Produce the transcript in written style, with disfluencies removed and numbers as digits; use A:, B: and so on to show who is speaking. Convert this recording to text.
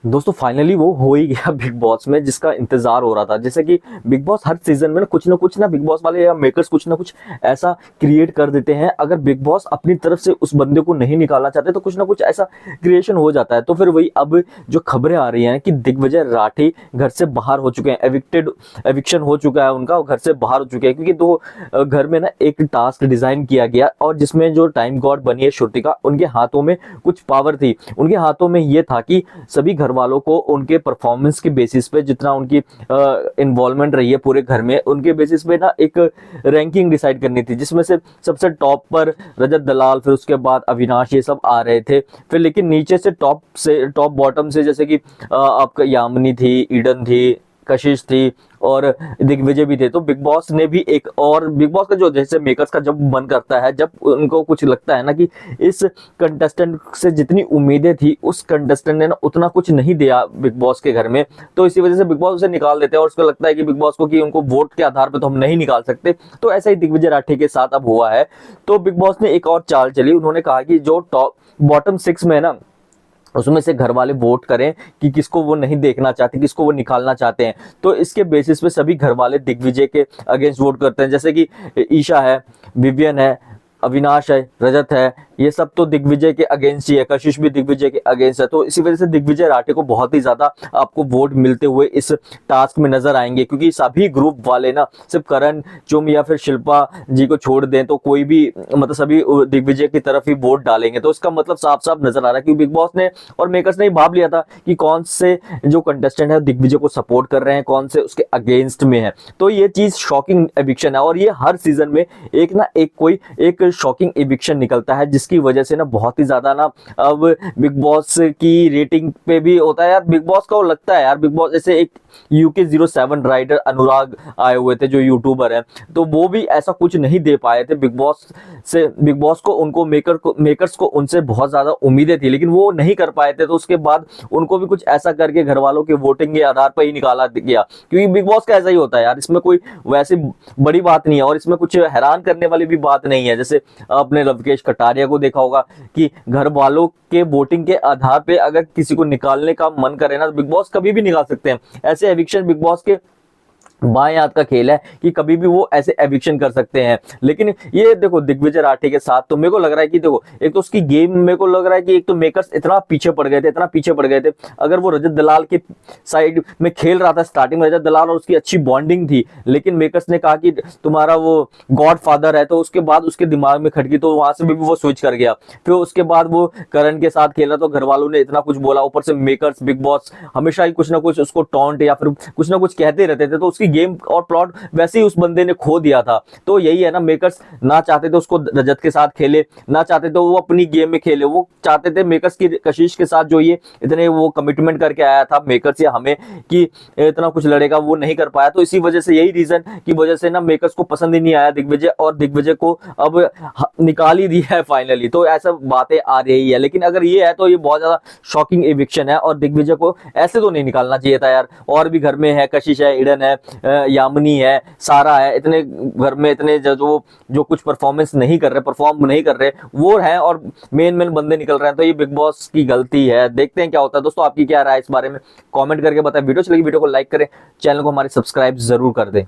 A: दोस्तों फाइनली वो हो ही गया बिग बॉस में, जिसका इंतजार हो रहा था। जैसे कि बिग बॉस हर सीजन में ना कुछ ना बिग बॉस वाले या मेकर्स कुछ ना कुछ ऐसा क्रिएट कर देते हैं। अगर बिग बॉस अपनी तरफ से उस बंदे को नहीं निकालना चाहते तो कुछ ना कुछ ऐसा क्रिएशन हो जाता है। तो फिर वही अब जो खबरें आ रही हैं कि दिग्विजय राठी घर से बाहर हो चुके हैं, एविक्शन हो चुका है उनका, घर से बाहर हो चुके हैं। क्योंकि दो घर में ना एक टास्क डिजाइन किया गया और जिसमें जो टाइम गॉड बनी है श्रुतिका, उनके हाथों में कुछ पावर थी। उनके हाथों में ये था कि सभी घर वालों को उनके परफॉर्मेंस के बेसिस पे, जितना उनकी इन्वॉल्वमेंट रही है पूरे घर में, उनके बेसिस पे ना एक रैंकिंग डिसाइड करनी थी, जिसमें से सबसे टॉप पर रजत दलाल, फिर उसके बाद अविनाश, ये सब आ रहे थे। फिर लेकिन नीचे से टॉप बॉटम से जैसे कि आपका यामिनी थी, ईडन थी, कशिश थी और दिग्विजय भी थे। तो बिग बॉस ने भी एक, और बिग बॉस का जो जैसे मेकर्स का जब मन करता है, जब उनको कुछ लगता है ना कि इस कंटेस्टेंट से जितनी उम्मीदें थी उस कंटेस्टेंट ने ना उतना कुछ नहीं दिया बिग बॉस के घर में, तो इसी वजह से बिग बॉस उसे निकाल देते हैं। और उसको लगता है कि बिग बॉस को कि उनको वोट के आधार पर तो हम नहीं निकाल सकते। तो ऐसा ही दिग्विजय राठी के साथ अब हुआ है। तो बिग बॉस ने एक और चाल चली, उन्होंने कहा कि जो टॉप बॉटम 6 में है ना, उसमें से घर वाले वोट करें कि किसको वो नहीं देखना चाहते, किसको वो निकालना चाहते हैं। तो इसके बेसिस पे सभी घर वाले दिग्विजय के अगेंस्ट वोट करते हैं। जैसे कि ईशा है, विवियन है, अविनाश है, रजत है, ये सब तो दिग्विजय के अगेंस्ट ही है। कशिश भी दिग्विजय के अगेंस्ट है। तो इसी वजह से दिग्विजय राठी को बहुत ही ज्यादा आपको वोट मिलते हुए इस टास्क में नजर आएंगे। क्योंकि सभी ग्रुप वाले ना सिर्फ करण चुम या फिर शिल्पा जी को छोड़ दें तो कोई भी, मतलब सभी दिग्विजय की तरफ ही वोट डालेंगे। तो इसका मतलब साफ साफ नजर आ रहा है कि बिग बॉस ने और मेकर्स ने भाप लिया था कि कौन से जो कंटेस्टेंट है दिग्विजय को सपोर्ट कर रहे हैं, कौन से उसके अगेंस्ट में है। तो ये चीज शॉकिंग एविक्शन है और ये हर सीजन में एक ना एक कोई एक शॉकिंग एविक्शन निकलता है, जिसकी वजह से ना बहुत ही ज्यादा ना अब बिग बॉस की रेटिंग पे भी होता है यार। बिग बॉस को लगता है यार, बिग बॉस जैसे एक UK07 राइडर अनुराग आए हुए थे जो यूट्यूबर है, तो वो भी ऐसा कुछ नहीं दे पाए थे बिग बॉस से। बिग बॉस को उनको मेकर्स को उनसे बहुत ज्यादा उम्मीदें थी, लेकिन वो नहीं कर पाए थे। तो उसके बाद उनको भी कुछ ऐसा करके घर वालों के वोटिंग के आधार पर ही निकाला गया। क्योंकि बिग बॉस का ऐसा ही होता है यार, इसमें कोई वैसी बड़ी बात नहीं है और इसमें कुछ हैरान करने वाली भी बात नहीं है। जैसे आपने लवकेश कटारिया को देखा होगा कि घर वालों के वोटिंग के आधार पे अगर किसी को निकालने का मन करे ना, तो बिग बॉस कभी भी निकाल सकते हैं। ऐसे एविक्शन बिग बॉस के बाएं हाथ का खेल है कि कभी भी वो ऐसे एविक्शन कर सकते हैं। लेकिन ये देखो दिग्विजय राठी के साथ तो मेरे को लग रहा है कि देखो, एक तो उसकी गेम मेरे को लग रहा है कि एक तो मेकर्स इतना पीछे पड़ गए थे, इतना पीछे पड़ गए थे। अगर वो रजत दलाल के साइड में खेल रहा था स्टार्टिंग में, रजत दलाल और उसकी अच्छी बॉन्डिंग थी, लेकिन मेकर्स ने कहा कि तुम्हारा वो गॉड फादर है, तो उसके बाद उसके दिमाग में खटकी, तो वहां से भी वो स्विच कर गया। फिर उसके बाद वो करण के साथ खेला तो घर वालों ने इतना कुछ बोला, ऊपर से मेकर्स बिग बॉस हमेशा ही कुछ ना कुछ उसको टॉन्ट या फिर कुछ ना कुछ कहते रहते थे। तो उसकी गेम और प्लॉट वैसे ही उस बंदे ने खो दिया था। तो यही है ना, मेकर्स ना चाहते थे उसको रजत के साथ खेले, ना चाहते थे वो अपनी गेम में खेले। वो चाहते थे मेकर्स की कशिश के साथ जो ये इतने वो कमिटमेंट करके आया था मेकर्स या हमें कि इतना कुछ लड़ेगा, वो नहीं कर पाया। तो इसी वजह से, यही रीजन की वजह से ना मेकर्स को पसंद ही नहीं आया दिग्विजय, और दिग्विजय को अब निकाल ही दिया है फाइनली। तो ऐसा बातें आ रही है, लेकिन अगर ये है तो ये बहुत ज्यादा शॉकिंग एविक्शन है और दिग्विजय को ऐसे तो नहीं निकालना चाहिए था यार। और भी घर में है, कशिश है, ईडन है, यामिनी है, सारा है, इतने घर में इतने जो कुछ परफॉर्मेंस नहीं कर रहे, परफॉर्म नहीं कर रहे वो है, और मेन बंदे निकल रहे हैं। तो ये बिग बॉस की गलती है। देखते हैं क्या होता है। दोस्तों आपकी क्या राय है इस बारे में, कमेंट करके बताएं। वीडियो चलेगी, वीडियो को लाइक करें, चैनल को हमारे सब्सक्राइब जरूर कर दें।